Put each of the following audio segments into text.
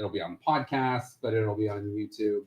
It'll be on podcasts, but it'll be on YouTube.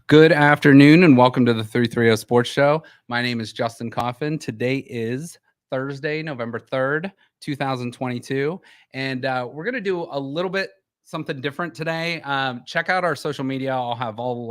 Good afternoon and welcome to the 330 Sports Show. My name is Justin Coffin. Today is Thursday, November 3rd, 2022. And we're going to do a little bit something different today. Check out our social media. I'll have all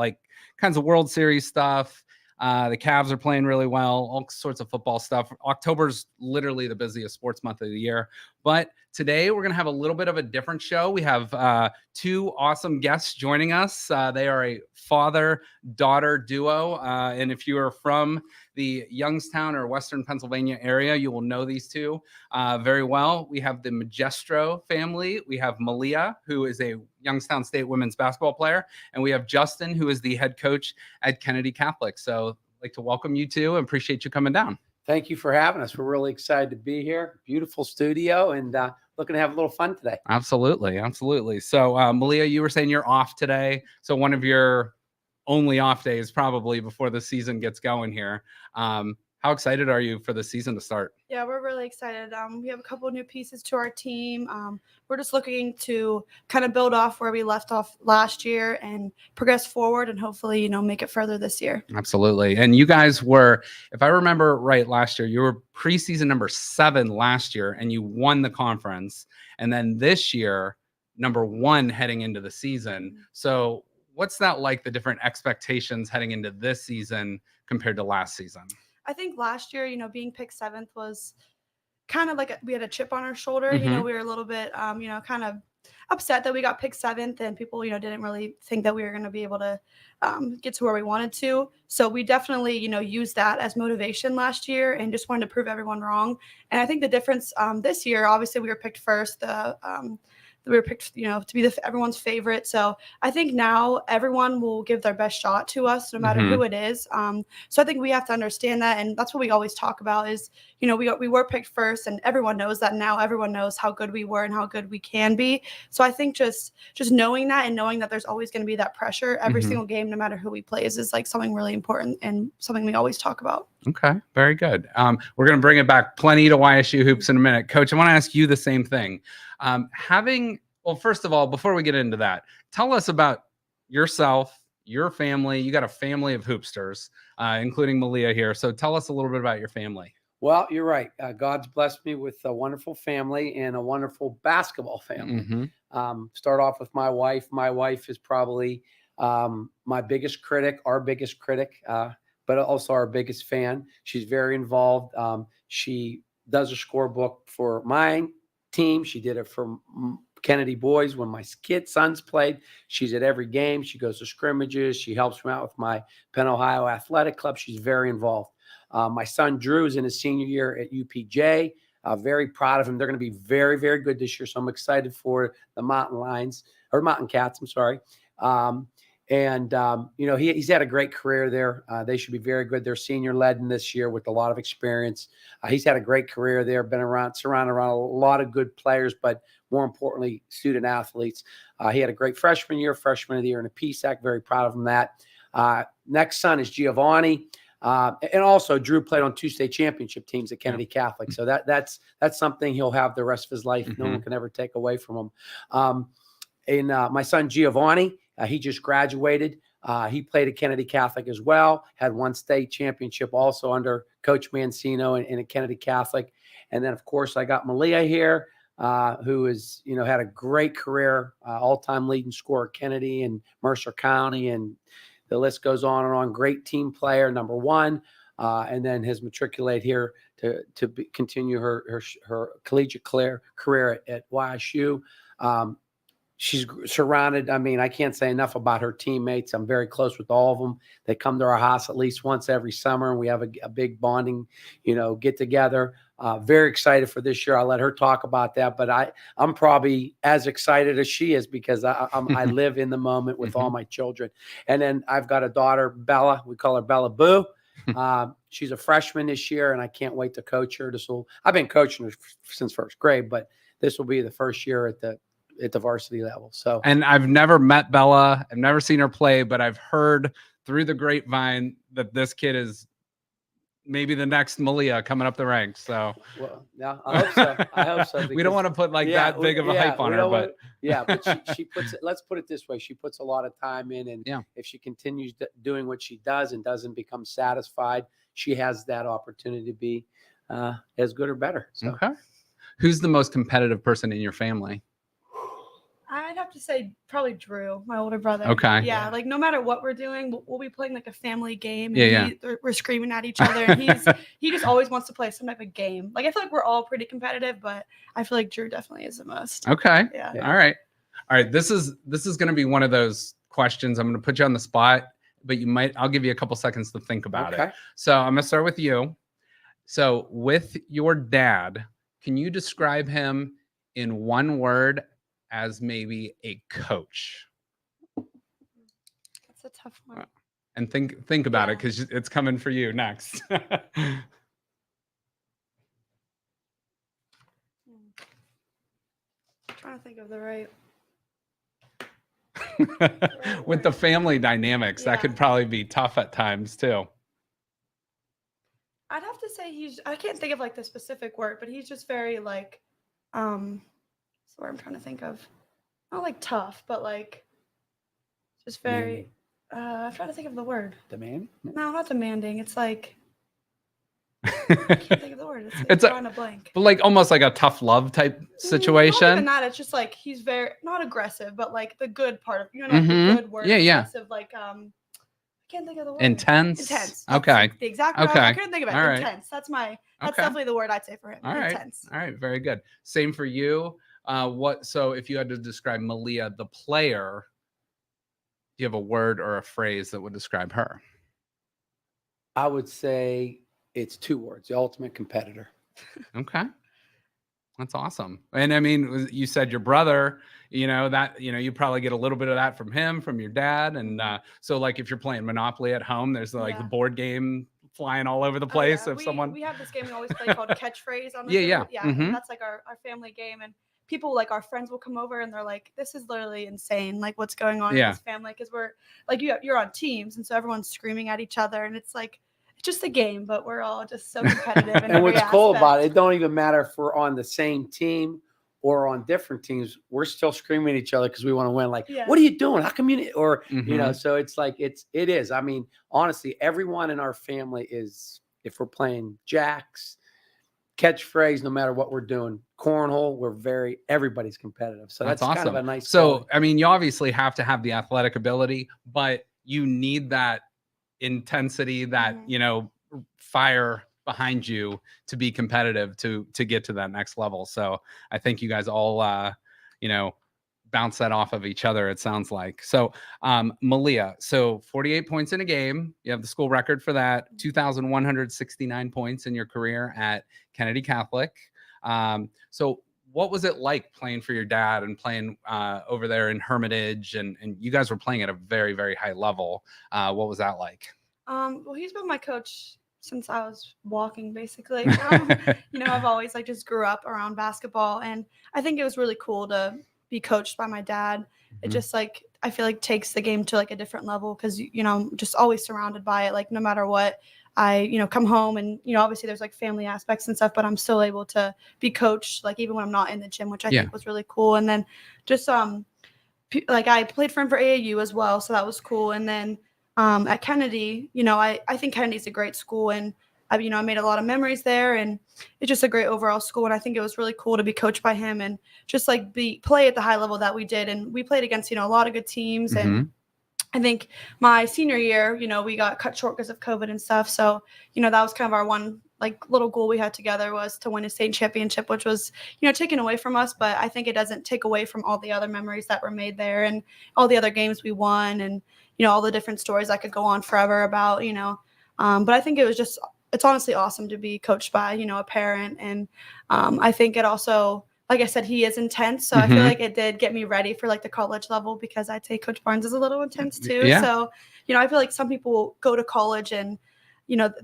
kinds of World Series stuff. The Cavs are playing really well, all sorts of football stuff. October's literally the busiest sports month of the year. But today we're going to have a little bit of a different show. We have two awesome guests joining us. They are a father-daughter duo. And if you are from the Youngstown or Western Pennsylvania area, you will know these two very well. We have the Magestro family. We have Malia, who is a Youngstown State women's basketball player. And we have Justin, who is the head coach at Kennedy Catholic. So I'd like to welcome you two and appreciate you coming down. Thank you for having us. We're really excited to be here. Beautiful studio and looking to have a little fun today. Absolutely. Absolutely. So Malia, you were saying you're off today. So one of your only off days probably before the season gets going here. How excited are you for the season to start? Yeah, we're really excited. We have a couple of new pieces to our team. We're just looking to kind of build off where we left off last year and progress forward and hopefully, make it further this year. Absolutely. And you guys were, if I remember right, last year, you were preseason number 7 last year and you won the conference. And then this year, number 1 heading into the season. So what's that like, the different expectations heading into this season compared to last season? I think last year, being picked 7th was kind of like we had a chip on our shoulder. Mm-hmm. We were a little bit, kind of upset that we got picked 7th and people, didn't really think that we were going to be able to get to where we wanted to. So we definitely, used that as motivation last year and just wanted to prove everyone wrong. And I think the difference this year, obviously we were picked first. We were picked, to be everyone's favorite. So I think now everyone will give their best shot to us, no matter who it is. So I think we have to understand that, and that's what we always talk about. Is we were picked first, and everyone knows that now. Everyone knows how good we were and how good we can be. So I think just knowing that and knowing that there's always going to be that pressure every single game, no matter who we play, is like something really important and something we always talk about. Okay, very good. We're going to bring it back plenty to YSU hoops in a minute. Coach, I want to ask you the same thing. Well, first of all, before we get into that, tell us about yourself, your family. You got a family of hoopsters, including Malia here. So tell us a little bit about your family. Well, you're right. God's blessed me with a wonderful family and a wonderful basketball family. Start off with my wife. My wife is probably my biggest critic, our biggest critic, but also our biggest fan. She's very involved. She does a scorebook for my team. She did it for Kennedy boys when my sons played. She's at every game. She goes to scrimmages. She helps me out with my Penn Ohio Athletic Club. She's very involved. My son Drew is in his senior year at UPJ. Very proud of him. They're going to be very, very good this year. So I'm excited for the Mountain Cats. I'm sorry. He's had a great career there. They should be very good. They're senior led in this year with a lot of experience. He's had a great career there, been surrounded around a lot of good players, but more importantly, student athletes. He had a great freshman of the year in a PSAC. Very proud of him that. Next son is Giovanni. And also Drew played on 2 state championship teams at Kennedy Catholic. So that's something he'll have the rest of his life. No one can ever take away from him. My son Giovanni, he just graduated. He played at Kennedy Catholic as well, had 1 state championship also under Coach Mancino and at Kennedy Catholic. And then, of course, I got Malia here, who has, had a great career, all-time leading scorer at Kennedy and Mercer County, and the list goes on and on. Great team player, number 1, and then has matriculated here to continue her collegiate career at YSU. She's surrounded. I mean, I can't say enough about her teammates. I'm very close with all of them. They come to our house at least once every summer, and we have a big bonding, get together. Very excited for this year. I'll let her talk about that, but I'm probably as excited as she is because I live in the moment with all my children. And then I've got a daughter, Bella. We call her Bella Boo. She's a freshman this year, and I can't wait to coach her. I've been coaching her since first grade, but this will be the first year at the varsity level. So, and I've never met Bella. I've never seen her play, but I've heard through the grapevine that this kid is maybe the next Malia coming up the ranks. So, well, yeah, I hope so. We don't want to put that big of a hype on her, but she puts it. Let's put it this way: she puts a lot of time in, and if she continues doing what she does and doesn't become satisfied, she has that opportunity to be as good or better. So. Okay, who's the most competitive person in your family? I'd have have to say probably Drew, my older brother. Okay. Yeah, like no matter what we're doing, we'll be playing like a family game, and Yeah, we're screaming at each other, and he just always wants to play some type of game. Like I feel like we're all pretty competitive, but I feel like Drew definitely is the most. Okay. Yeah. All right. This is going to be one of those questions. I'm going to put you on the spot, but I'll give you a couple seconds to think about it. So I'm going to start with you. So with your dad, can you describe him in one word as maybe a coach? That's a tough one. And think about it, because it's coming for you next. Trying to think of the right. With the family dynamics, that could probably be tough at times too. I'd have to say I can't think of like the specific word, but he's just very like, what's the word I'm trying to think of? Not like tough, but like just very, I'm trying to think of the word. Demanding? No, not demanding. It's like, I can't think of the word. It's drawing a blank. But like almost like a tough love type situation. Not even that. It's just like he's very, not aggressive, but like the good part of, like the good word. Aggressive, like, I can't think of the word. Intense. That's okay. The exact word. I couldn't think of it. All intense. Right. That's definitely the word I'd say for him. All right. Intense. All right. Very good. Same for you. So if you had to describe Malia, the player, do you have a word or a phrase that would describe her? I would say it's 2 words: the ultimate competitor. Okay. That's awesome. And I mean, you said your brother, you probably get a little bit of that from him, from your dad. And so like if you're playing Monopoly at home, there's like the board game flying all over the place. We have this game we always play called Catchphrase on the Mm-hmm. That's like our family game. And people, like our friends, will come over and they're like, this is literally insane, like what's going on in this family, because we're like, you're on teams, and so everyone's screaming at each other, and it's like just a game, but we're all just so competitive. And what's cool about it don't even matter if we're on the same team or on different teams, we're still screaming at each other because we want to win. Like, what are you doing? How come you? Or so it's like it is. I mean, honestly, everyone in our family is. If we're playing jacks, Catchphrase, no matter what we're doing, cornhole, everybody's competitive. So that's awesome. Kind of a nice. So quality. I mean, you obviously have to have the athletic ability, but you need that intensity, that fire behind you to be competitive, to get to that next level. So I think you guys all bounce that off of each other, it sounds like. So Malia, so 48 points in a game, you have the school record for that. 2,169 points in your career at Kennedy Catholic. So what was it like playing for your dad and playing over there in Hermitage, and you guys were playing at a very, very high level? What was that like? Well, he's been my coach since I was walking, basically. I've always just grew up around basketball, and I think it was really cool to be coached by my dad. It just I feel like takes the game to a different level, because I'm just always surrounded by it. No matter what, I come home, and obviously there's family aspects and stuff, but I'm still able to be coached even when I'm not in the gym, which I think was really cool. And then just I played for him for AAU as well, so that was cool. And then at Kennedy, I think Kennedy's a great school, and I made a lot of memories there, and it's just a great overall school. And I think it was really cool to be coached by him and just play at the high level that we did. And we played against, a lot of good teams. And I think my senior year, we got cut short because of COVID and stuff. So, that was kind of our one little goal we had together, was to win a state championship, which was, taken away from us. But I think it doesn't take away from all the other memories that were made there, and all the other games we won, and, all the different stories I could go on forever about, but I think it's honestly awesome to be coached by, a parent. And I think it also, like I said, he is intense. So I feel like it did get me ready for the college level, because I'd say Coach Barnes is a little intense too. Yeah. So, I feel like some people go to college and,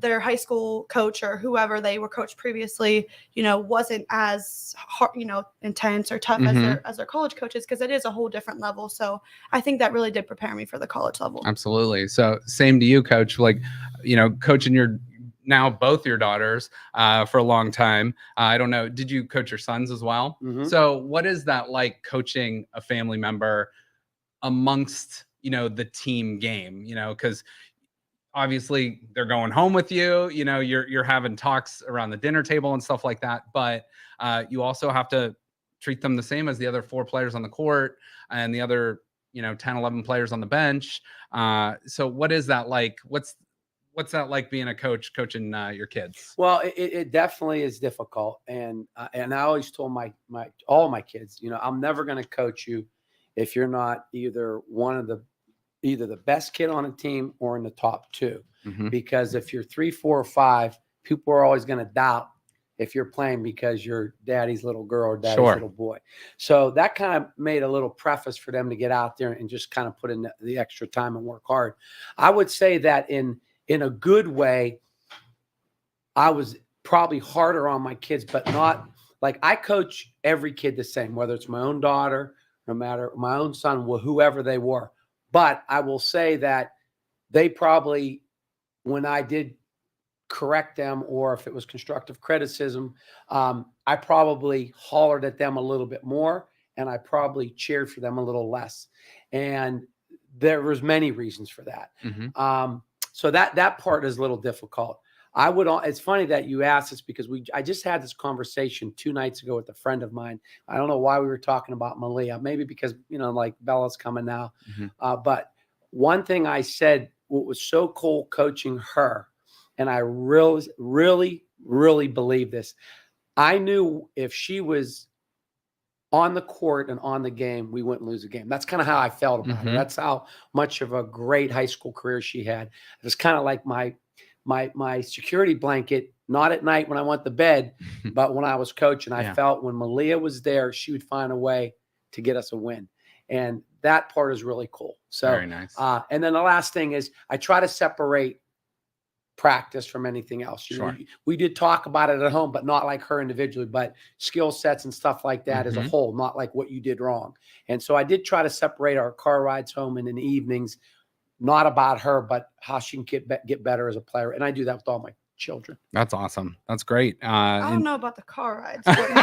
their high school coach or whoever they were coached previously, wasn't as hard, intense or tough as their college coaches, because it is a whole different level. So I think that really did prepare me for the college level. Absolutely. So same to you, Coach. Coaching now both your daughters for a long time. I don't know. Did you coach your sons as well? So what is that like, coaching a family member amongst, the team game, because obviously they're going home with you, you're having talks around the dinner table and stuff like that. But you also have to treat them the same as the other 4 players on the court and the other, 10, 11 players on the bench. So what is that like? What's that like being a coach coaching your kids? Well, it definitely is difficult, and I always told all my kids, I'm never going to coach you if you're not either the best kid on a team or in the top 2, because if you're 3, 4, or 5, people are always going to doubt if you're playing because you're daddy's little girl or daddy's little boy. So that kind of made a little preface for them to get out there and just kind of put in the extra time and work hard. I would say that in a good way, I was probably harder on my kids, but not like I coach every kid the same, whether it's my own daughter, no matter my own son, whoever they were. But I will say that they probably, when I did correct them or if it was constructive criticism, I probably hollered at them a little bit more and I probably cheered for them a little less. And there was many reasons for that. So that part is a little difficult. It's funny that you asked this because I just had this conversation 2 nights ago with a friend of mine. I don't know why we were talking about Malia, maybe because, like Bella's coming now. But one thing I said, what was so cool coaching her, and I really, really, really believe this. I knew if she was on the court and on the game, we wouldn't lose a game. That's kind of how I felt about her. That's how much of a great high school career she had. It was kind of like my security blanket, not at night when I went to bed, but when I was coaching. I felt when Malia was there, she would find a way to get us a win. And that part is really cool. So, very nice. And then the last thing is I try to separate practice from anything else. We did talk about it at home, but not like her individually, but skill sets and stuff like that as a whole, not like what you did wrong. And so I did try to separate our car rides home and in the evenings, not about her, but how she can get better as a player. And I do that with all my children. That's awesome. That's great. I don't know about the car rides. Definitely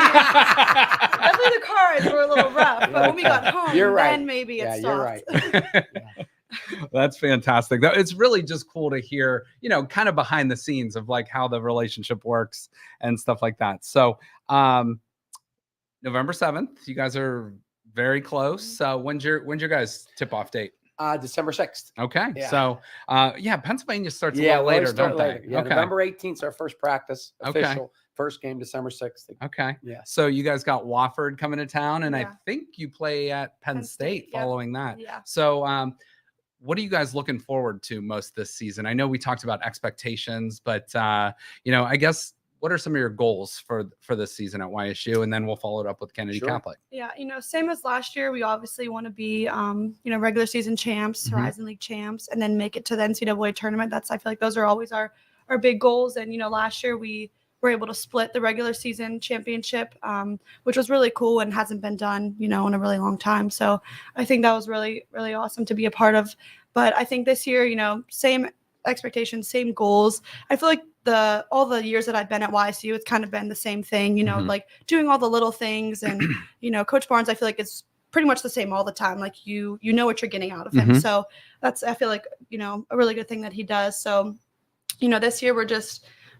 the car rides were a little rough, but when we got home, then maybe it's soft. You're right. That's fantastic. It's really just cool to hear, kind of behind the scenes of like how the relationship works and stuff like that. So, November 7th, you guys are very close. When's your guys' tip-off date? December 6th. Okay. Yeah. So, Pennsylvania starts a little later, don't they? Yeah, okay. November 18th is our first practice. Official. First game, December 6th. Okay. Yeah. So you guys got Wofford coming to town, and I think you play at Penn State following that. Yeah. So, what are you guys looking forward to most this season? I know we talked about expectations, but I guess what are some of your goals for this season at YSU? And then we'll follow it up with Kennedy Catholic. Yeah, same as last year, we obviously want to be, regular season champs, Horizon League champs, and then make it to the NCAA tournament. I feel like those are always our big goals. And, last year we were able to split the regular season championship, which was really cool and hasn't been done, in a really long time. So I think that was really, really awesome to be a part of. But I think this year, same expectations, same goals. I feel like all the years that I've been at YSU, it's kind of been the same thing, like doing all the little things. And, Coach Barnes, I feel like it's pretty much the same all the time. Like you know what you're getting out of him. So I feel like, a really good thing that he does. So, this year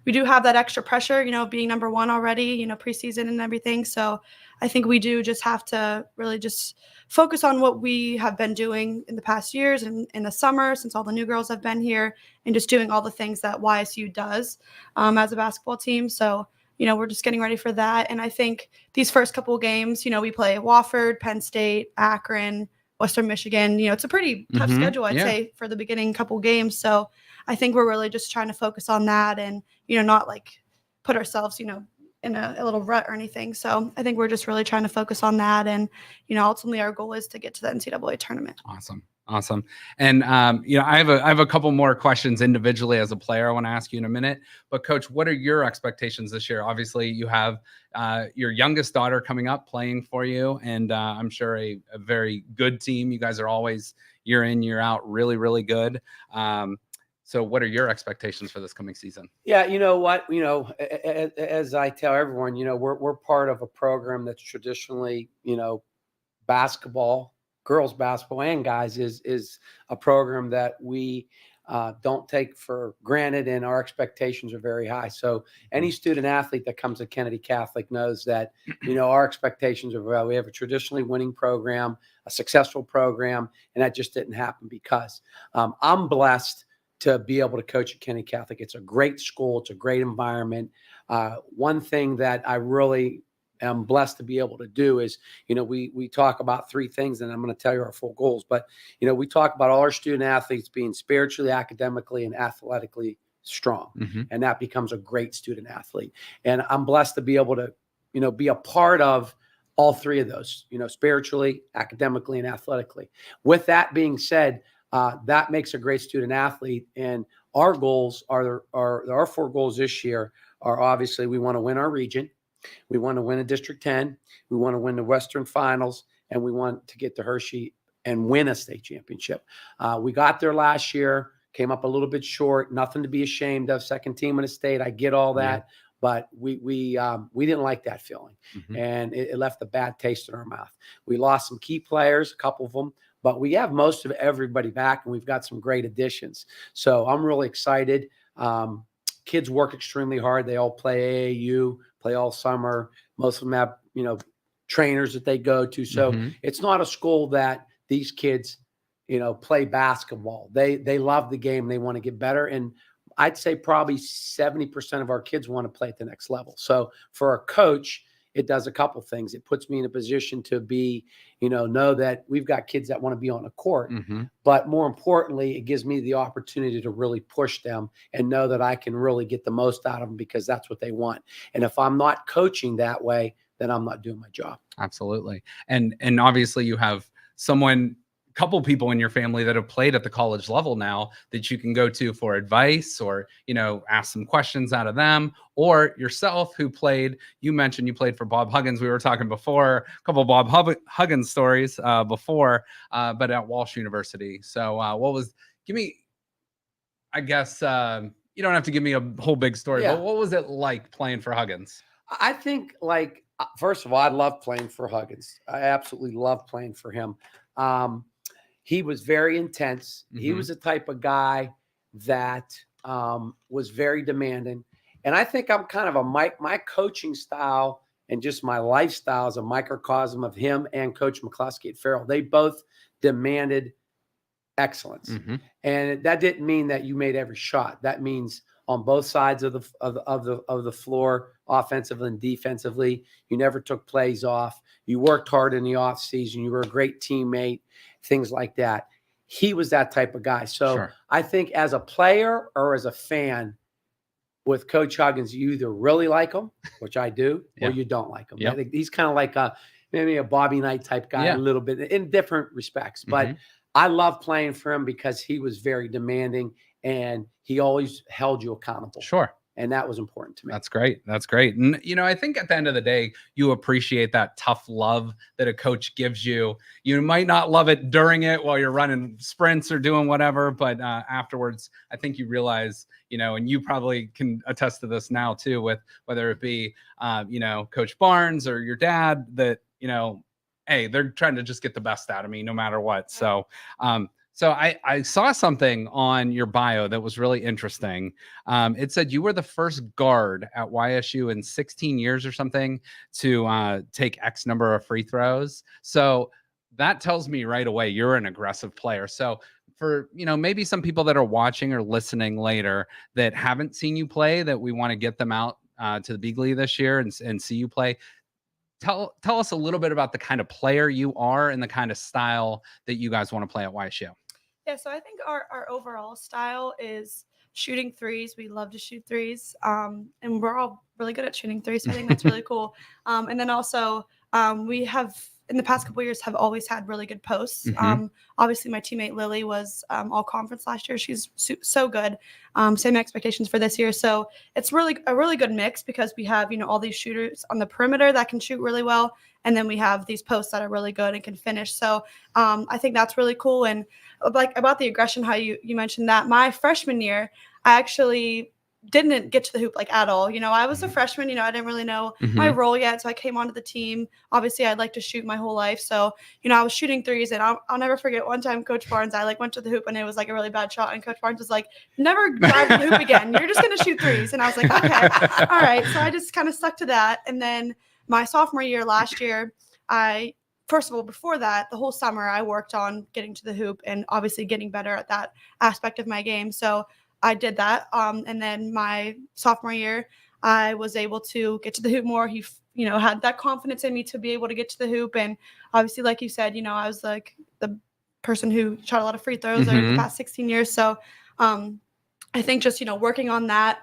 we do have that extra pressure, being number 1 already, preseason and everything. So I think we do just have to really just focus on what we have been doing in the past years and in the summer since all the new girls have been here and just doing all the things that YSU does as a basketball team. So, we're just getting ready for that. And I think these first couple of games, we play Wofford, Penn State, Akron, Western Michigan. It's a pretty tough schedule, I'd say, for the beginning couple games. So I think we're really just trying to focus on that and, not like put ourselves, in a little rut or anything. So I think we're just really trying to focus on that. And, ultimately our goal is to get to the NCAA tournament. Awesome. And, I have a couple more questions individually as a player I want to ask you in a minute, but Coach, what are your expectations this year? Obviously you have your youngest daughter coming up playing for you, and I'm sure a very good team. You guys are always year in, year out, really, really good. So what are your expectations for this coming season? Yeah, you know what, as I tell everyone, we're part of a program that's traditionally, basketball, girls basketball and guys is a program that we don't take for granted, and our expectations are very high. So any student athlete that comes to Kennedy Catholic knows that, our expectations are, well, we have a traditionally winning program, a successful program, and that just didn't happen because I'm blessed to be able to coach at Kennedy Catholic. It's a great school. It's a great environment. One thing that I really am blessed to be able to do is, we talk about three things, and I'm going to tell you our full goals, but, we talk about all our student athletes being spiritually, academically, and athletically strong. Mm-hmm. And that becomes a great student athlete. And I'm blessed to be able to, be a part of all three of those, spiritually, academically, and athletically. With that being said, that makes a great student athlete. And our goals are our four goals this year are obviously we want to win our region. We want to win a District 10. We want to win the Western Finals, and we want to get to Hershey and win a state championship. We got there last year, came up a little bit short. Nothing to be ashamed of. Second team in the state. I get all that, but we didn't like that feeling, and it left a bad taste in our mouth. We lost some key players, a couple of them, but we have most of everybody back, and we've got some great additions. So I'm really excited. Kids work extremely hard. They all play AAU, play all summer. Most of them have, trainers that they go to. So it's not a school that these kids, play basketball. They love the game. They want to get better. And I'd say probably 70% of our kids want to play at the next level. So for a coach, it does a couple things. It puts me in a position to be, know that we've got kids that want to be on the court. But more importantly, it gives me the opportunity to really push them and know that I can really get the most out of them because that's what they want. And if I'm not coaching that way, then I'm not doing my job. Absolutely. And obviously you have couple people in your family that have played at the college level now that you can go to for advice or, ask some questions out of them, or yourself who played. You mentioned you played for Bob Huggins. We were talking before, a couple of Bob Huggins stories before, but at Walsh University. So give me, I guess, you don't have to give me a whole big story, but what was it like playing for Huggins? I think first of all, I love playing for Huggins. I absolutely love playing for him. He was very intense. He was the type of guy that was very demanding. And I think I'm kind of my coaching style and just my lifestyle is a microcosm of him and Coach McCluskey at Farrell. They both demanded excellence. And that didn't mean that you made every shot. That means on both sides of the floor, offensively and defensively, you never took plays off. You worked hard in the off season. You were a great teammate, things like that. He was that type of guy. So I think as a player or as a fan with Coach Huggins, you either really like him, which I do, or you don't like him. I think he's kind of like maybe a Bobby Knight type guy a little bit in different respects. But I love playing for him because he was very demanding and he always held you accountable. And that was important to me. That's great. That's great. And, I think at the end of the day, you appreciate that tough love that a coach gives you. You might not love it during it while you're running sprints or doing whatever, but afterwards, I think you realize, and you probably can attest to this now too, with whether it be, Coach Barnes or your dad, that, hey, they're trying to just get the best out of me no matter what. So, So I saw something on your bio that was really interesting. It said you were the first guard at YSU in 16 years or something to take X number of free throws. So that tells me right away you're an aggressive player. So for, maybe some people that are watching or listening later that haven't seen you play, that we want to get them out to the big league this year and see you play. Tell us a little bit about the kind of player you are and the kind of style that you guys want to play at YSU. Yeah, so I think our overall style is shooting threes. We love to shoot threes, and we're all really good at shooting threes. So I think that's really cool. And then also we have, in the past couple of years, have always had really good posts. Obviously, my teammate Lily was all conference last year. She's so good. Same expectations for this year. So it's really a really good mix because we have, all these shooters on the perimeter that can shoot really well. And then we have these posts that are really good and can finish. So I think that's really cool. And like about the aggression, how you mentioned that, my freshman year, I actually didn't get to the hoop like at all. I was a freshman, I didn't really know my role yet. So I came onto the team. Obviously I'd like to shoot my whole life. So, I was shooting threes, and I'll never forget one time Coach Barnes, I went to the hoop and it was like a really bad shot. And Coach Barnes was like, never drive to the hoop again. You're just going to shoot threes. And I was like, okay, all right. So I just kind of stuck to that. And then my sophomore year, last year, first of all, before that, the whole summer I worked on getting to the hoop and obviously getting better at that aspect of my game. So I did that. And then my sophomore year, I was able to get to the hoop more. He, had that confidence in me to be able to get to the hoop. And obviously, like you said, I was like the person who shot a lot of free throws over the past 16 years. So I think just, working on that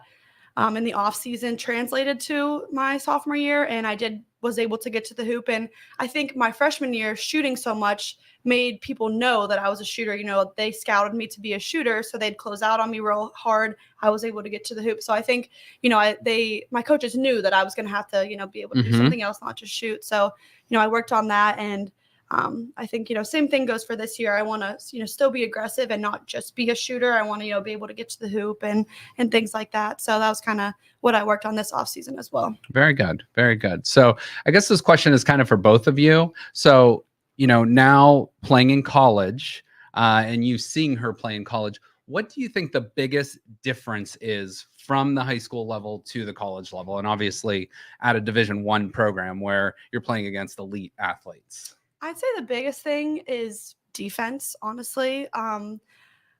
in the off season translated to my sophomore year. And I was able to get to the hoop. And I think my freshman year shooting so much made people know that I was a shooter. They scouted me to be a shooter, so they'd close out on me real hard. I was able to get to the hoop. So I think, my coaches knew that I was going to have to, be able to do something else, not just shoot. So, I worked on that. And I think, same thing goes for this year. I want to, still be aggressive and not just be a shooter. I want to, be able to get to the hoop and things like that. So that was kind of what I worked on this offseason as well. Very good. Very good. So I guess this question is kind of for both of you. So, now playing in college and you seeing her play in college, what do you think the biggest difference is from the high school level to the college level? And obviously at a Division I program where you're playing against elite athletes. I'd say the biggest thing is defense, honestly. In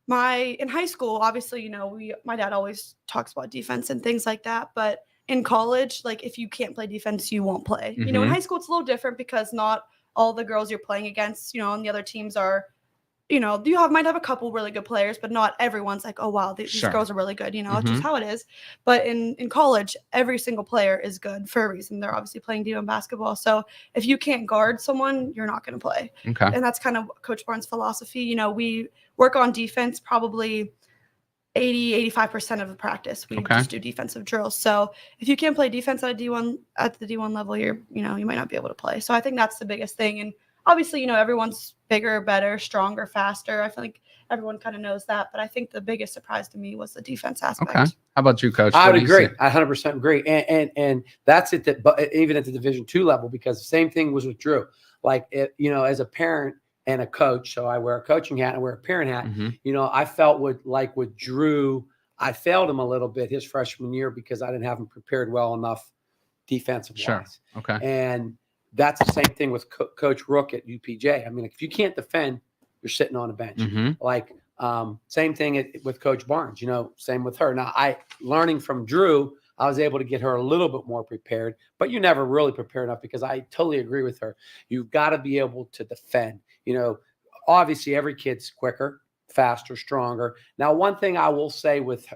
high school, obviously, my dad always talks about defense and things like that. But in college, like if you can't play defense, you won't play. In high school, it's a little different because not all the girls you're playing against, on the other teams are, you might have a couple really good players, but not everyone's like, oh, wow, these girls are really good. It's just how it is. But in college, every single player is good for a reason. They're obviously playing D1 basketball. So if you can't guard someone, you're not going to play. Okay. And that's kind of Coach Barnes' philosophy. We work on defense probably 85% of the practice. We just do defensive drills. So if you can't play defense at the D1 level, you might not be able to play. So I think that's the biggest thing. And obviously, everyone's bigger, better, stronger, faster. I feel like everyone kind of knows that. But I think the biggest surprise to me was the defense aspect. Okay. How about you, Coach? I would agree. I 100% agree. And that's it. But even at the Division II level, because the same thing was with Drew. Like, as a parent and a coach, so I wear a coaching hat and I wear a parent hat. I felt with Drew, I failed him a little bit his freshman year because I didn't have him prepared well enough defensive wise. Okay. And that's the same thing with Coach Rook at UPJ. I mean, if you can't defend, you're sitting on a bench. Same thing with Coach Barnes, same with her. Now, learning from Drew, I was able to get her a little bit more prepared, but you never really prepare enough because I totally agree with her. You've got to be able to defend. Obviously every kid's quicker, faster, stronger. Now, one thing I will say with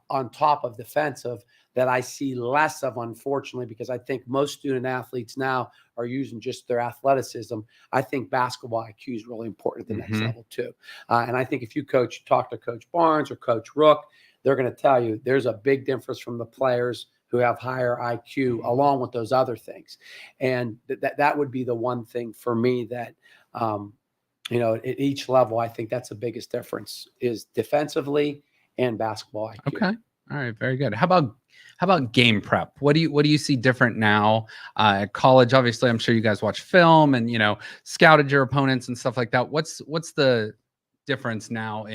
on top of defensive that I see less of, unfortunately, because I think most student athletes now are using just their athleticism. I think basketball IQ is really important at the next level too. And I think if you talk to Coach Barnes or Coach Rook, they're going to tell you there's a big difference from the players who have higher IQ along with those other things. And that would be the one thing for me that, at each level, I think that's the biggest difference is defensively and basketball IQ. Okay. All right. Very good. How about game prep? What do you see different now at college? Obviously, I'm sure you guys watch film and, scouted your opponents and stuff like that. What's the difference now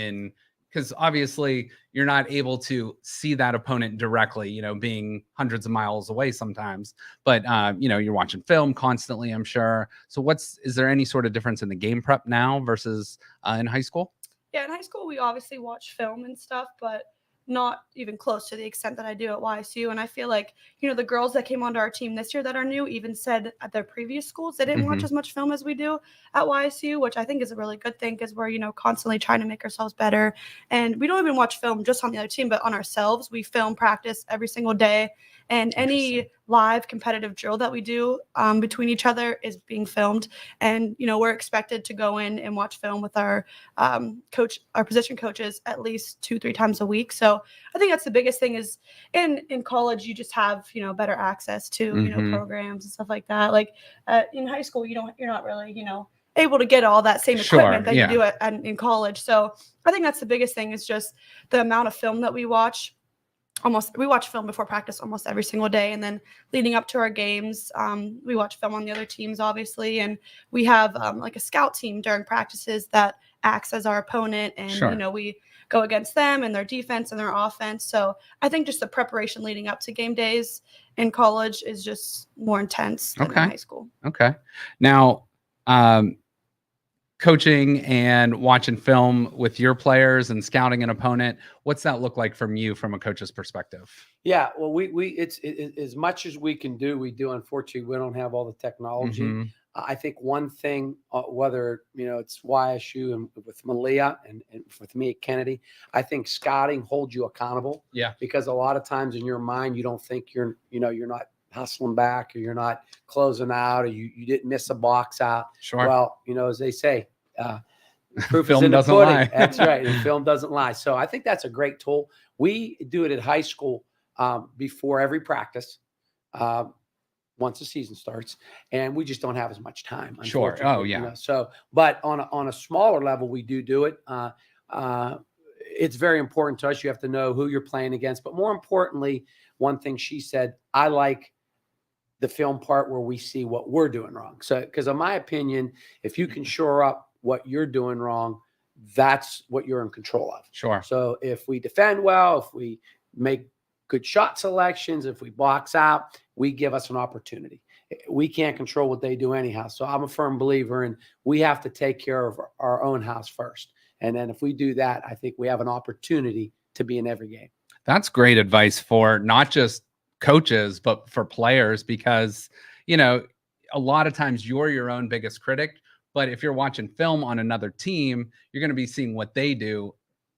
because obviously you're not able to see that opponent directly, being hundreds of miles away sometimes, but, you're watching film constantly, I'm sure. So is there any sort of difference in the game prep now versus in high school? Yeah, in high school, we obviously watch film and stuff, but not even close to the extent that I do at YSU. And I feel like, the girls that came onto our team this year that are new even said at their previous schools they didn't watch as much film as we do at YSU, which I think is a really good thing because we're, constantly trying to make ourselves better. And we don't even watch film just on the other team, but on ourselves. We film practice every single day. And any live competitive drill that we do between each other is being filmed. And, we're expected to go in and watch film with our position coaches at least 2-3 times a week. So I think that's the biggest thing is in college, you just have, better access to, programs and stuff like that. Like in high school, you're not really, able to get all that same equipment that you do in college. So I think that's the biggest thing is just the amount of film that we watch. we watch film before practice almost every single day, and then leading up to our games, we watch film on the other teams, obviously, and we have like a scout team during practices that acts as our opponent, and Sure. we go against them and their defense and their offense. So I think just the preparation leading up to game days in college is just more intense than in Okay. high school. Okay. Now, coaching and watching film with your players and scouting an opponent, what's that look like from you from a coach's perspective? Yeah, well, it's as much as we can do, we do. Unfortunately, we don't have all the technology. Mhm. I think one thing, whether it's YSU and with Malia and with me at Kennedy, I think scouting holds you accountable. Yeah. Because a lot of times in your mind, you don't think you're not hustling back, or you're not closing out, or you didn't miss a box out. Sure. Well, as they say, proof is Film in the doesn't pudding. lie. That's right. And film doesn't lie. So I think that's a great tool. We do it at high school before every practice, once the season starts, and we just don't have as much time. Sure. Oh, unfortunately, yeah. So, but on a smaller level, we do it. It's very important to us. You have to know who you're playing against. But more importantly, one thing she said, I like the film part where we see what we're doing wrong. So, because in my opinion, if you can shore up what you're doing wrong, that's what you're in control of. Sure. So if we defend well, if we make good shot selections, if we box out, we give us an opportunity. We can't control what they do anyhow. So I'm a firm believer in we have to take care of our own house first. And then if we do that, I think we have an opportunity to be in every game. That's great advice for not just coaches, but for players, because, a lot of times you're your own biggest critic. But if you're watching film on another team, you're going to be seeing what they do,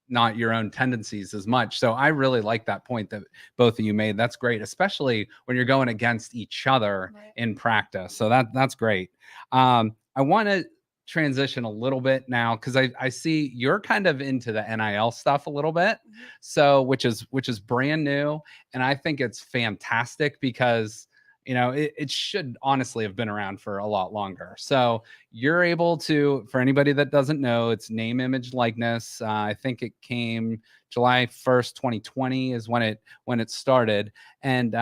not your own tendencies as much. So I really like that point that both of you made. That's great, especially when you're going against each other in practice. So that's great. I want to transition a little bit now, because I see you're kind of into the NIL stuff a little bit. So which is brand new. And I think it's fantastic because it should honestly have been around for a lot longer. So you're able to, for anybody that doesn't know, it's name, image, likeness. I think it came July 1st, 2020 is when it started. And,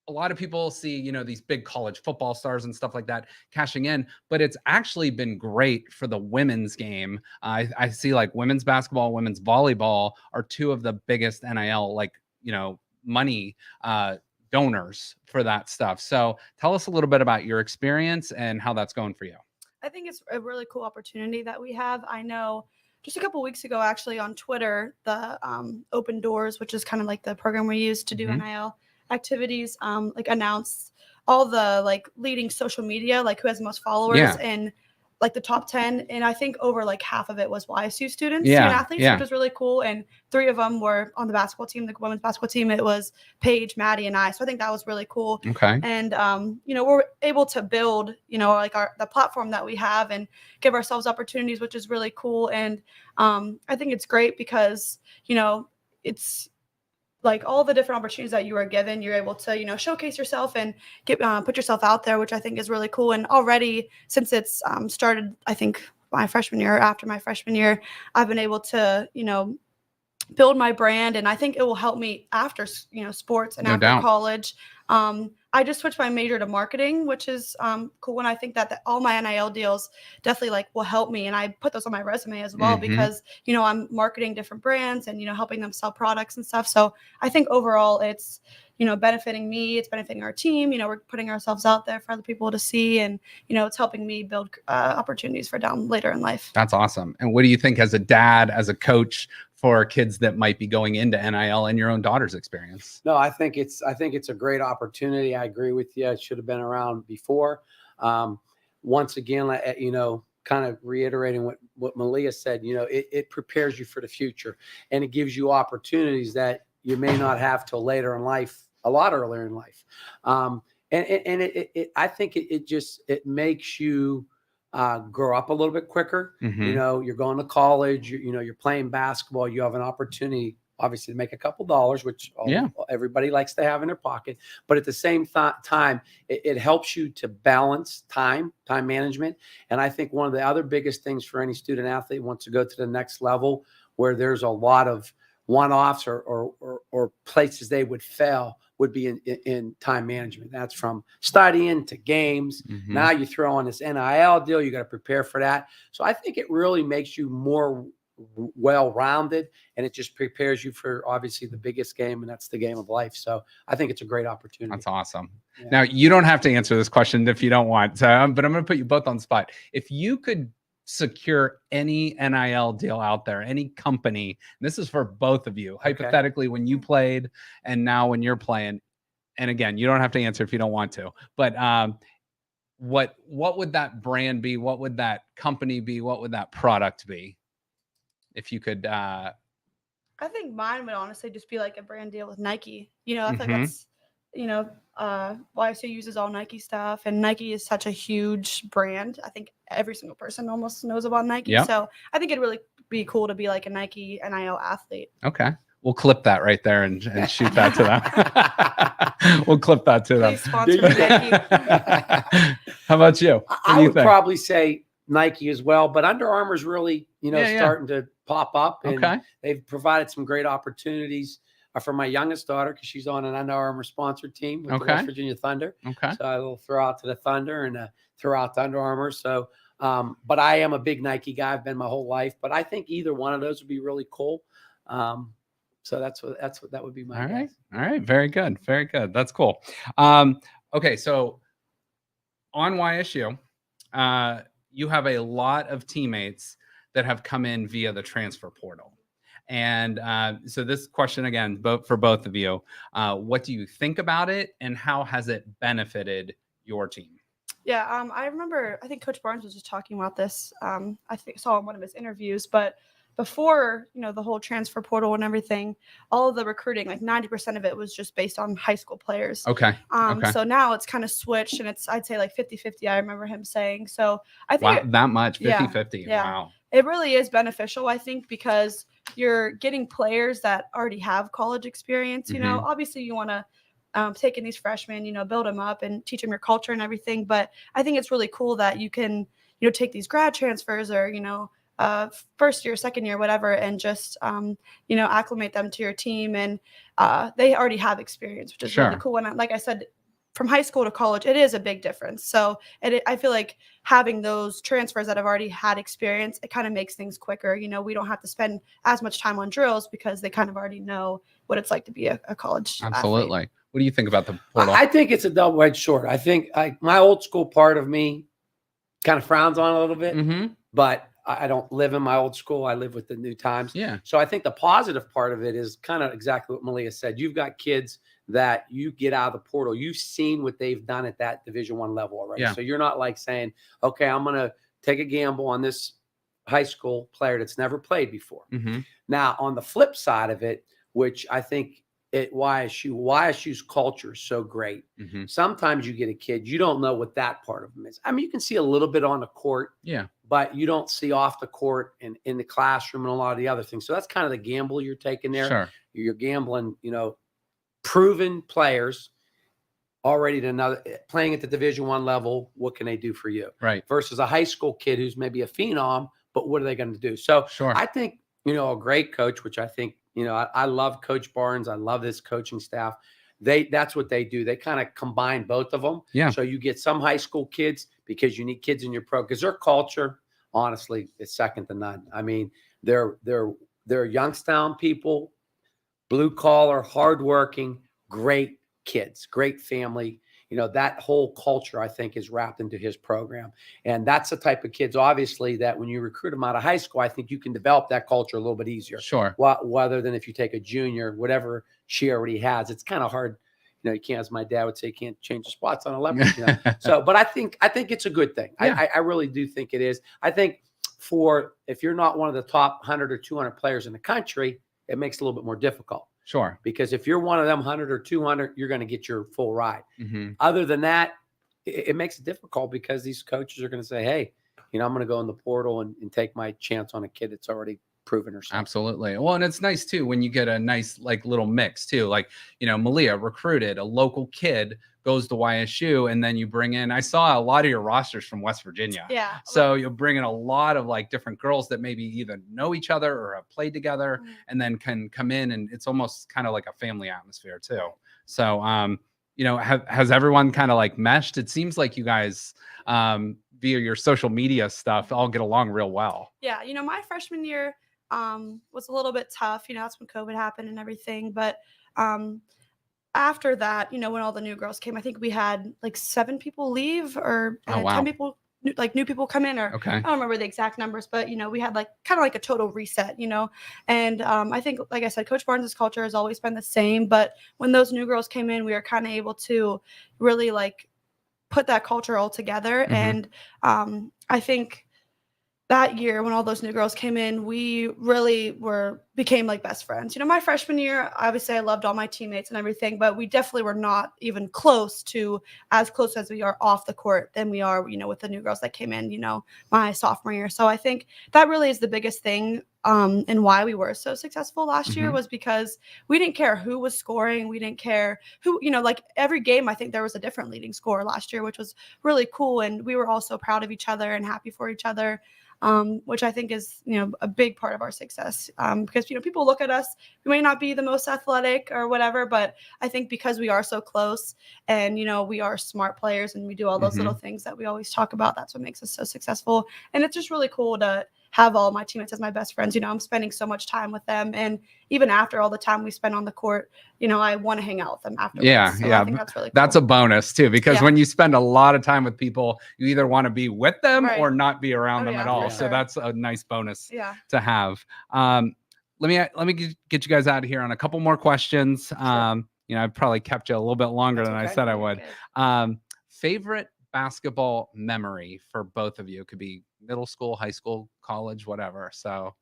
a lot of people see, these big college football stars and stuff like that cashing in, but it's actually been great for the women's game. I see like women's basketball, women's volleyball are two of the biggest NIL, money, donors for that stuff. So tell us a little bit about your experience and how that's going for you. I think it's a really cool opportunity that we have. I know just a couple of weeks ago, actually, on Twitter, the Open Doors, which is kind of like the program we use to do NIL activities, announced all the leading social media, who has the most followers and the top 10. And I think over half of it was YSU students, student athletes, which was really cool. And 3 of them were on the basketball team, the women's basketball team. It was Paige, Maddie, and I. So I think that was really cool. Okay. And, we're able to build, the platform that we have and give ourselves opportunities, which is really cool. And I think it's great because, it's all the different opportunities that you are given, you're able to, showcase yourself and put yourself out there, which I think is really cool. And already since it's started, I think my freshman year, after my freshman year, I've been able to, build my brand. And I think it will help me after, sports and after college. I just switched my major to marketing, which is cool. And I think that all my NIL deals definitely will help me. And I put those on my resume as well because, I'm marketing different brands and, helping them sell products and stuff. So I think overall it's, benefiting me, it's benefiting our team. We're putting ourselves out there for other people to see, and, it's helping me build opportunities for down later in life. That's awesome. And what do you think as a dad, as a coach, for kids that might be going into NIL and your own daughter's experience? No, I think it's a great opportunity. I agree with you. It should have been around before. Once again, kind of reiterating what Malia said, it prepares you for the future, and it gives you opportunities that you may not have till later in life, a lot earlier in life. I think it makes you grow up a little bit quicker. You're going to college, you're playing basketball, you have an opportunity obviously to make a couple dollars, which everybody likes to have in their pocket. But at the same time, it helps you to balance time management. And I think one of the other biggest things for any student athlete who wants to go to the next level, where there's a lot of one-offs or places they would fail would be in time management. That's from studying to games. Mhm. Now you throw on this NIL deal, you got to prepare for that. So I think it really makes you more well-rounded, and it just prepares you for obviously the biggest game, and that's the game of life. So I think it's a great opportunity. That's awesome. Yeah. Now, you don't have to answer this question if you don't want to, but I'm going to put you both on the spot. If you could secure any NIL deal out there, any company, and this is for both of you, hypothetically, when you played and now when you're playing, and again, you don't have to answer if you don't want to, but what would that brand be? What would that company be? What would that product be? If you could, I think mine would honestly just be like a brand deal with Nike. You know, I feel like Mhm. that's, YSU uses all Nike stuff, and Nike is such a huge brand. I think every single person almost knows about Nike. Yep. So I think it'd really be cool to be like a Nike NIL athlete. Okay. We'll clip that right there and shoot that to them. We'll clip that to them. Please sponsor me, Nike. How about you? What I do you would think? probably say Nike as well, but Under Armour's really, Yeah. starting to pop up, and Okay. they've provided some great opportunities for my youngest daughter because she's on an Under Armour sponsored team with the Okay. West Virginia Thunder. Okay. So I will throw out to the Thunder and throw out to Under Armour. So, but I am a big Nike guy. I've been my whole life, but I think either one of those would be really cool. So that's what that would be my guess. All right. Very good. Very good. That's cool. Okay. So on YSU, you have a lot of teammates that have come in via the transfer portal. And so this question again, for both of you, what do you think about it, and how has it benefited your team? Yeah, I remember, I think Coach Barnes was just talking about this. I saw in one of his interviews, but before, the whole transfer portal and everything, all of the recruiting, like 90% of it was just based on high school players. Okay. So now it's kind of switched, and I'd say like 50-50, I remember him saying. So I think that much, 50-50. Yeah. Wow. It really is beneficial, I think, because you're getting players that already have college experience. Mhm. Obviously you want to take in these freshmen, build them up and teach them your culture and everything. But I think it's really cool that you can, take these grad transfers or, first year, second year, whatever, and just, acclimate them to your team. And they already have experience, which is really cool. And like I said, from high school to college, it is a big difference. So I feel like having those transfers that have already had experience, it kind of makes things quicker. We don't have to spend as much time on drills because they kind of already know what it's like to be a college Absolutely. athlete. What do you think about the portal? I think it's a double-edged sword. I think my old school part of me kind of frowns on it a little bit, Mm-hmm. but I don't live in my old school. I live with the new times. Yeah. So I think the positive part of it is kind of exactly what Malia said. You've got kids that you get out of the portal. You've seen what they've done at that Division I level already. Yeah. So you're not like saying, okay, I'm going to take a gamble on this high school player that's never played before. Mm-hmm. Now, on the flip side of it, which I think at YSU's culture is so great. Mm-hmm. Sometimes you get a kid, you don't know what that part of them is. I mean, you can see a little bit on the court, Yeah. but you don't see off the court and in the classroom and a lot of the other things. So that's kind of the gamble you're taking there. Sure. You're gambling, proven players already playing at the Division I level. What can they do for you? Right. Versus a high school kid who's maybe a phenom, but what are they going to do? So Sure. I think, a great coach, which I think, I love Coach Barnes. I love this coaching staff. That's what they do. They kind of combine both of them. Yeah. So you get some high school kids because you need kids in your pro, because their culture, honestly, is second to none. I mean, they're Youngstown people, blue collar, hardworking, great kids, great family. That whole culture, I think, is wrapped into his program. And that's the type of kids, obviously, that when you recruit them out of high school, I think you can develop that culture a little bit easier. Sure. Rather than if you take a junior, whatever she already has, it's kind of hard. You can't, as my dad would say, you can't change the spots on a leopard. So, but I think it's a good thing. Yeah. I really do think it is. I think if you're not one of the top 100 or 200 players in the country, it makes it a little bit more difficult. Sure. Because if you're one of them 100 or 200, you're going to get your full ride. Mm-hmm. Other than that, it makes it difficult because these coaches are going to say, hey, I'm going to go in the portal and take my chance on a kid that's already proven herself. Absolutely. Well, and it's nice too when you get a nice like little mix too. Like, Malia recruited a local kid, goes to YSU, and then you bring in, I saw a lot of your rosters from West Virginia. Yeah. So you'll bring in a lot of like different girls that maybe either know each other or have played together, and then can come in, and it's almost kind of like a family atmosphere too. So, has everyone kind of like meshed? It seems like you guys, via your social media stuff, all get along real well. Yeah. My freshman year was a little bit tough. That's when COVID happened and everything. But after that, when all the new girls came, I think we had like 7 people leave or 10 people, new people come in, or Okay. I don't remember the exact numbers, but we had like kind of like a total reset, and I think, like I said, Coach Barnes's culture has always been the same. But when those new girls came in, we were kind of able to really like put that culture all together. And I think that year when all those new girls came in, we really became like best friends. My freshman year, obviously I loved all my teammates and everything, but we definitely were not even close as we are off the court than we are, with the new girls that came in, my sophomore year. So I think that really is the biggest thing, and why we were so successful last year was because we didn't care who was scoring. We didn't care who, like every game, I think there was a different leading scorer last year, which was really cool. And we were all so proud of each other and happy for each other. Which I think is, a big part of our success, because, people look at us, we may not be the most athletic or whatever, but I think because we are so close and, we are smart players and we do all those little things that we always talk about, that's what makes us so successful. And it's just really cool to have all my teammates as my best friends. I'm spending so much time with them. And even after all the time we spend on the court, I want to hang out with them afterwards. Yeah. So yeah. I think that's really cool. That's a bonus too, because when you spend a lot of time with people, you either want to be with them or not be around them at all. So that's a nice bonus to have. Let me get you guys out of here on a couple more questions. Sure. I've probably kept you a little bit longer than I said I would. Favorite basketball memory for both of you? It could be middle school, high school, college, whatever. So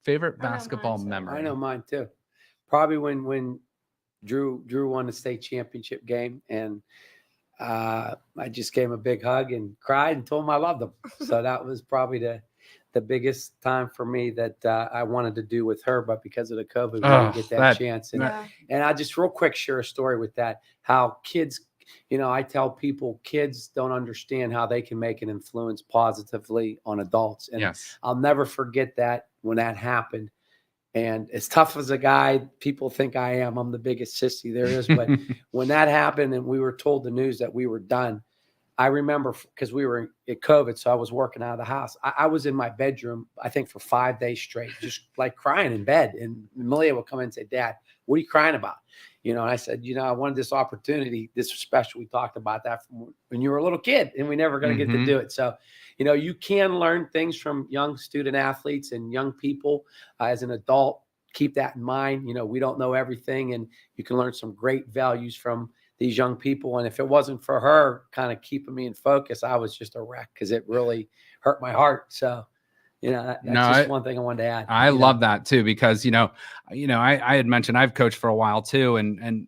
favorite basketball memory. I know mine too. Probably when Drew won the state championship game, and I just gave him a big hug and cried and told him I loved him. So that was probably the biggest time for me that I wanted to do with her, but because of the COVID, we didn't get that chance. And I just real quick share a story with that, how kids, I tell people kids don't understand how they can make an influence positively on adults. And I'll never forget that when that happened. And as tough as a guy people think I am, I'm the biggest sissy there is. But when that happened and we were told the news that we were done, I remember, because we were at COVID, so I was working out of the house. I was in my bedroom, I think, for 5 days straight, just like crying in bed. And Malia would come in and say, "Dad, what are you crying about?" And I said, I wanted this opportunity. This was special. We talked about that from when you were a little kid, and we never going to get to do it. So, you can learn things from young student athletes and young people as an adult. Keep that in mind. We don't know everything, and you can learn some great values from these young people. And if it wasn't for her kind of keeping me in focus, I was just a wreck, because it really hurt my heart. So, that's just one thing I wanted to add. I love that too, because, I had mentioned I've coached for a while too. And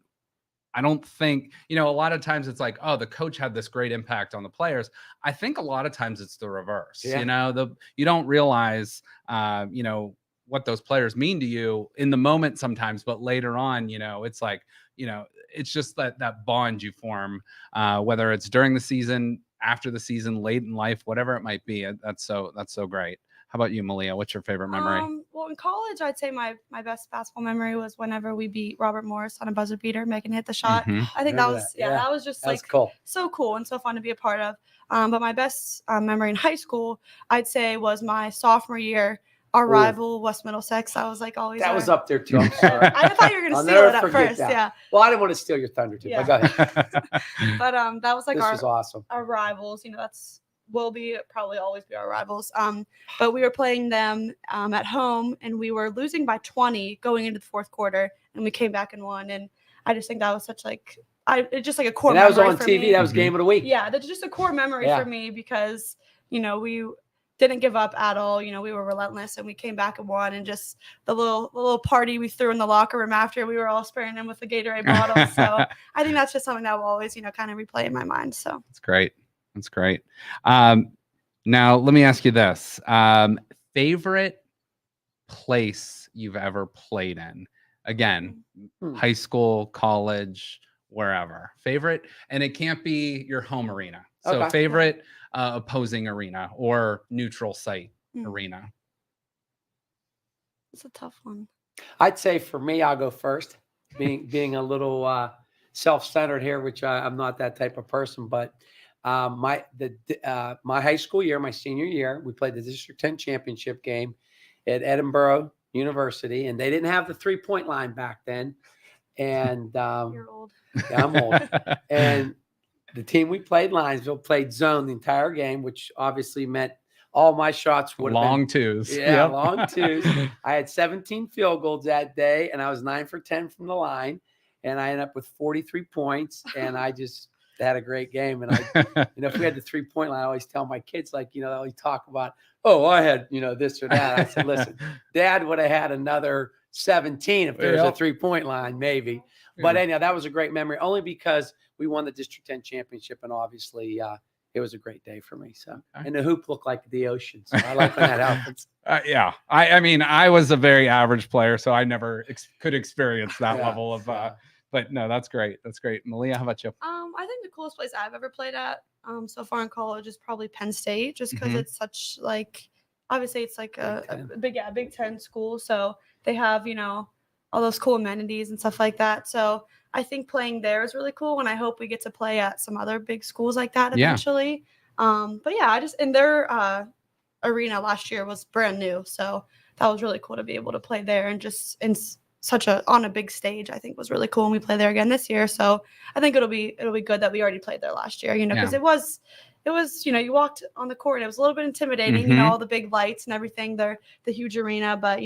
I don't think, a lot of times it's like, oh, the coach had this great impact on the players. I think a lot of times it's the reverse. You don't realize, what those players mean to you in the moment sometimes, but later on, it's like, it's just that bond you form, whether it's during the season, after the season, late in life, whatever it might be. That's so great. How about you, Malia? What's your favorite memory? Well, in college, I'd say my best basketball memory was whenever we beat Robert Morris on a buzzer beater. Megan hit the shot. I think that was just like cool. So cool and so fun to be a part of. But my best memory in high school, I'd say, was my sophomore year. Our rival, West Middlesex. I was like always. That was up there too. I'm sorry. I thought you were going to steal it at first. That. Yeah. Well, I didn't want to steal your thunder too. But go ahead. But that was like this was awesome. Our rivals. Will probably always be our rivals. But we were playing them at home, and we were losing by 20 going into the fourth quarter, and we came back and won. And I just think that was such like it's just like a core. And that memory was on for TV. Me. That was game of the week. Yeah, that's just a core memory for me, because we didn't give up at all. We were relentless, and we came back and won. And just the little party we threw in the locker room after, we were all spraying them with the Gatorade bottle. So I think that's just something that will always, kind of replay in my mind. So it's great. That's great. Now let me ask you this. Favorite place you've ever played in? Again, Hmm. high school, college, wherever. Favorite, and it can't be your home arena. So Okay. favorite opposing arena or neutral site Hmm. arena. It's a tough one. I'd say for me, I'll go first. Being a little self-centered here, which I'm not that type of person, but my high school year, my senior year, we played the District 10 championship game at Edinburgh University, and they didn't have the 3-point line back then. And You're old. yeah, I'm old. And the team we played, Linesville, played zone the entire game, which obviously meant all my shots would have been Long twos. Yeah, Yep. long twos. I had 17 field goals that day, and I was 9 for 10 from the line, and I ended up with 43 points, and I just had a great game. And if we had the 3-point line, I always tell my kids, like, they always talk about, oh, I had, this or that. I said, listen, Dad would have had another 17 if there was a 3-point line, maybe. But anyhow, that was a great memory, only because we won the District 10 championship, and obviously it was a great day for me. So, and the hoop looked like the ocean. So I like when that happens. Yeah. I mean, I was a very average player, so I never could experience that level of, but no, that's great. That's great. Malia, how about you? I think the coolest place I've ever played at so far in college is probably Penn State, just because it's such obviously it's like a Big Ten school. So they have, all those cool amenities and stuff like that. So I think playing there is really cool, and I hope we get to play at some other big schools like that eventually. But yeah, and their arena last year was brand new, so that was really cool to be able to play there, and just on a big stage, I think was really cool. And we play there again this year, so I think it'll be good that we already played there last year, because it was you walked on the court and it was a little bit intimidating, all the big lights and everything, the huge arena, but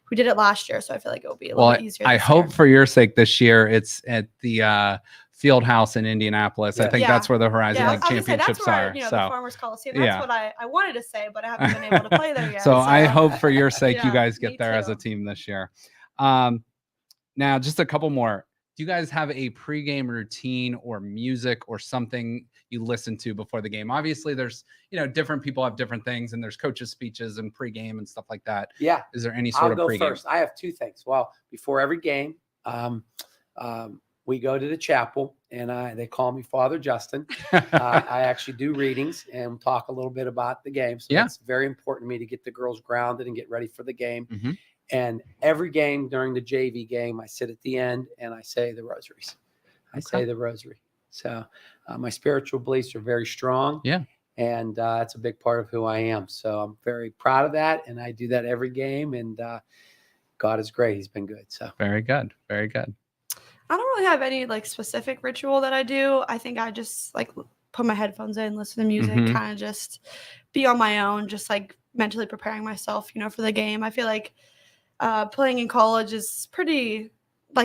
we did it last year, so I feel like it will be a little bit easier. I hope for your sake this year it's at the field house in Indianapolis. I think that's where the Horizon League championships are. The Farmers Coliseum. That's what I wanted to say, but I haven't been able to play there yet. So I hope for your sake you guys get there as a team this year. Now, just a couple more. Do you guys have a pregame routine or music or something you listen to before the game? Obviously, there's, different people have different things, and there's coaches' speeches and pregame and stuff like that. Yeah. Is there any sort of pregame? I'll go first. I have two things. Well, before every game, we go to the chapel, and they call me Father Justin. I actually do readings and talk a little bit about the game. So it's very important to me to get the girls grounded and get ready for the game. Mm-hmm. And every game during the JV game, I sit at the end and I say the rosaries. I say the rosary. So my spiritual beliefs are very strong. Yeah. And that's a big part of who I am. So I'm very proud of that. And I do that every game. And God is great. He's been good. So very good. Very good. I don't really have any specific ritual that I do. I think I just put my headphones in, listen to music, kind of just be on my own, just mentally preparing myself, for the game. I feel like playing in college is pretty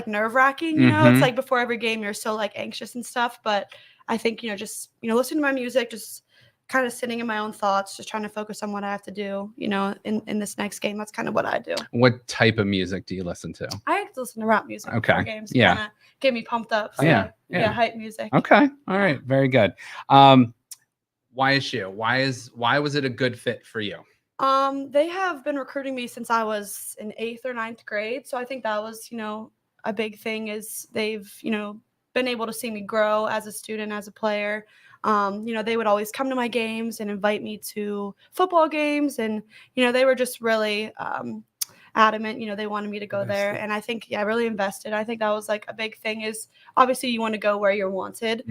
nerve-wracking, it's before every game you're so anxious and stuff, but I think just listening to my music, just kind of sitting in my own thoughts, just trying to focus on what I have to do, in this next game. That's kind of what I do. What type of music do you listen to? I like to listen to rap music before games to kind of get me pumped up. So hype music. Okay. All right. Very good. YSU, why was it a good fit for you? They have been recruiting me since I was in 8th or 9th grade. So I think that was, a big thing is they've, been able to see me grow as a student, as a player. They would always come to my games and invite me to football games. And, they were just really adamant, they wanted me to go there. And I think, I really invested. I think that was a big thing is obviously you want to go where you're wanted.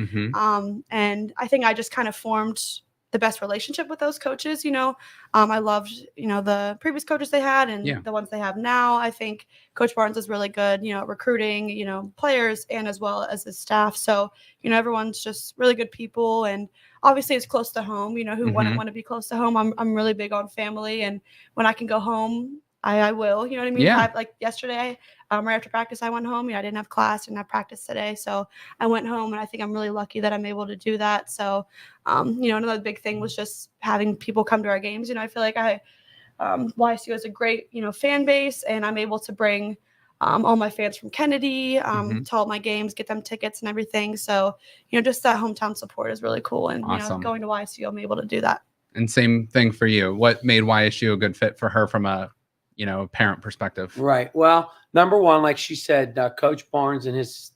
And I think I just kind of formed the best relationship with those coaches. I loved, the previous coaches they had and the ones they have now. I think Coach Barnes is really good, recruiting, players and as well as the staff. So, everyone's just really good people. And obviously it's close to home, who wouldn't want to be close to home. I'm really big on family. And when I can go home, I will, you know what I mean? Yeah. Yesterday, right after practice, I went home. I didn't have class, didn't have practice today. So I went home, and I think I'm really lucky that I'm able to do that. So, another big thing was just having people come to our games. I feel like YSU has a great, fan base, and I'm able to bring all my fans from Kennedy to all my games, get them tickets and everything. So, just that hometown support is really cool. And, awesome. Going to YSU, I'm able to do that. And same thing for you. What made YSU a good fit for her from a a parent perspective. Right. Well, number one, like she said, Coach Barnes and his,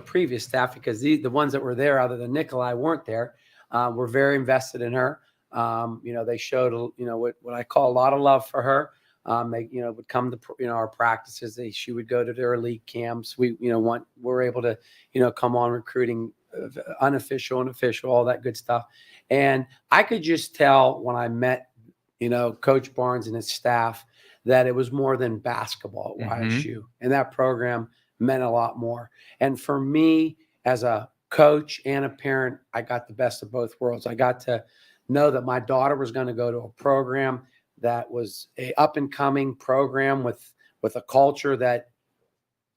previous staff, because the ones that were there, other than Nikolai, weren't there, were very invested in her. They showed, what I call a lot of love for her. They, would come to, our practices. She would go to their elite camps. We're able to, come on recruiting, unofficial and official, all that good stuff. And I could just tell when I met, Coach Barnes and his staff, that it was more than basketball at YSU, and that program meant a lot more. And for me, as a coach and a parent, I got the best of both worlds. I got to know that my daughter was going to go to a program that was a up and coming program with a culture that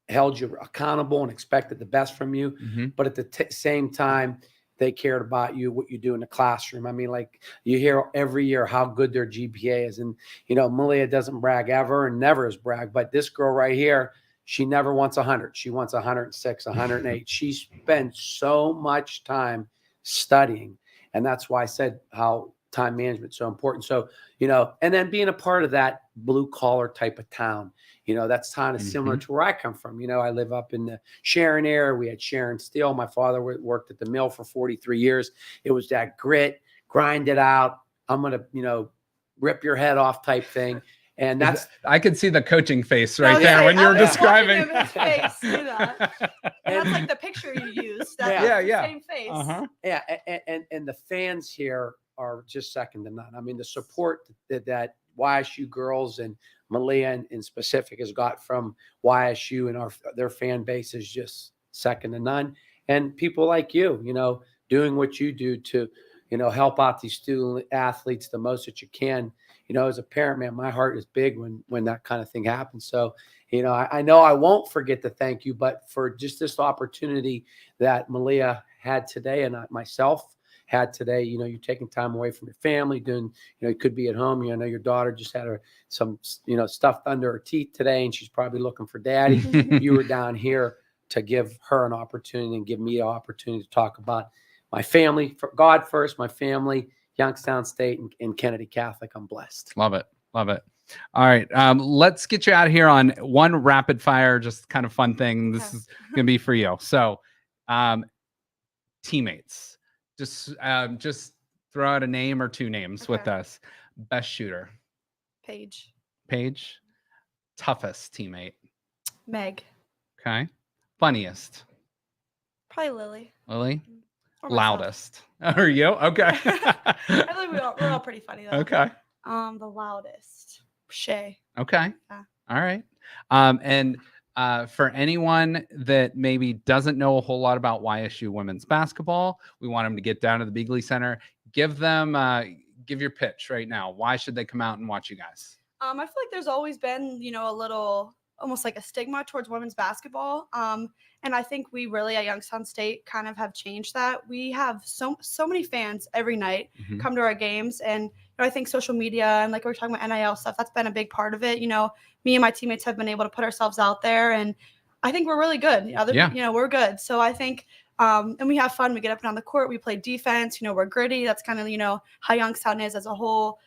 held you accountable and expected the best from you. But at the same time, they cared about you, what you do in the classroom. I mean, like you hear every year how good their GPA is. And, Malia doesn't brag ever and never has bragged. But this girl right here, she never wants 100. She wants 106, 108. She spends so much time studying. And that's why I said how time management is so important. So, and then being a part of that blue collar type of town, that's kind of similar to where I come from. I live up in the Sharon area. We had Sharon Steel. My father worked at the mill for 43 years. It was that grit, grind it out. I'm going to, rip your head off type thing. And that's, I could see the coaching face right there when you were describing. His face, do that. And that's like the picture you used. That's the same face. Yeah. And the fans here are just second to none. I mean, the support that YSU girls and Malia in specific has got from YSU and their fan base is just second to none. And people like you, doing what you do to, help out these student athletes the most that you can. As a parent, man, my heart is big when that kind of thing happens. So, I know I won't forget to thank you, but for just this opportunity that Malia had today and myself had today, you're taking time away from your family, doing, you could be at home. I know your daughter just had some stuffed under her teeth today, and she's probably looking for daddy. You were down here to give her an opportunity and give me an opportunity to talk about my family, for God first, my family, Youngstown State and Kennedy Catholic. I'm blessed. Love it. Love it. All right. Let's get you out of here on one rapid fire, just kind of fun thing. This is going to be for you. So, teammates, just throw out a name or two names with us. Best shooter. Paige. Toughest teammate. Meg. Okay. Funniest. Probably Lily. Or Loudest. Are you? Okay. I think we're all pretty funny though. Okay. The loudest. Shay. Okay. Yeah. All right. And for anyone that maybe doesn't know a whole lot about YSU women's basketball, we want them to get down to the Beagley Center. Give your pitch right now. Why should they come out and watch you guys? I feel like there's always been, a little almost like a stigma towards women's basketball. And I think we really at Youngstown State kind of have changed that. We have so many fans every night come to our games. And I think social media and like we were talking about NIL stuff, that's been a big part of it. Me and my teammates have been able to put ourselves out there, and I think we're really good. We're good. So I think and we have fun. We get up and down the court. We play defense. We're gritty. That's kind of, how Youngstown is as a whole.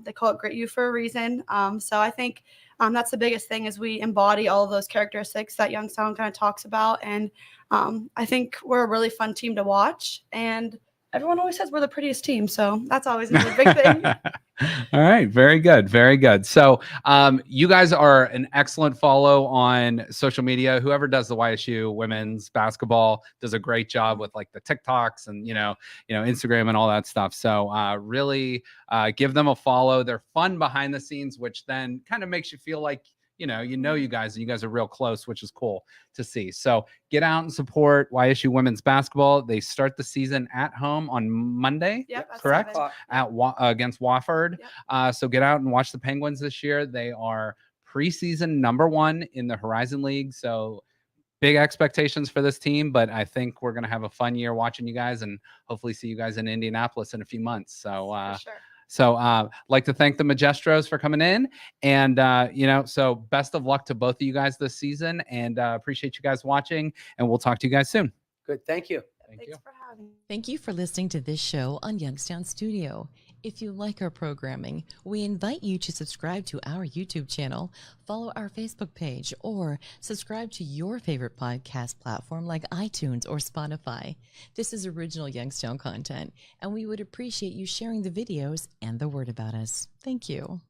They call it Grit U for a reason. So I think that's the biggest thing is we embody all of those characteristics that Youngstown kind of talks about. And I think we're a really fun team to watch. And everyone always says we're the prettiest team. So that's always a big thing. All right. Very good. Very good. So you guys are an excellent follow on social media. Whoever does the YSU women's basketball does a great job with like the TikToks and, Instagram and all that stuff. So really give them a follow. They're fun behind the scenes, which then kind of makes you feel like, you guys, and you guys are real close, which is cool to see. So get out and support YSU women's basketball. They start the season at home on Monday, correct? Against Wofford. Yep. So get out and watch the Penguins this year. They are preseason #1 in the Horizon League. So big expectations for this team, but I think we're going to have a fun year watching you guys and hopefully see you guys in Indianapolis in a few months. So, for sure. So like to thank the Magestros for coming in, and so best of luck to both of you guys this season, and appreciate you guys watching, and we'll talk to you guys soon. Good. Thank you. Thanks for having me. having me. Thank you for listening to this show on Youngstown Studio. If you like our programming, we invite you to subscribe to our YouTube channel, follow our Facebook page, or subscribe to your favorite podcast platform like iTunes or Spotify. This is original Youngstown content, and we would appreciate you sharing the videos and the word about us. Thank you.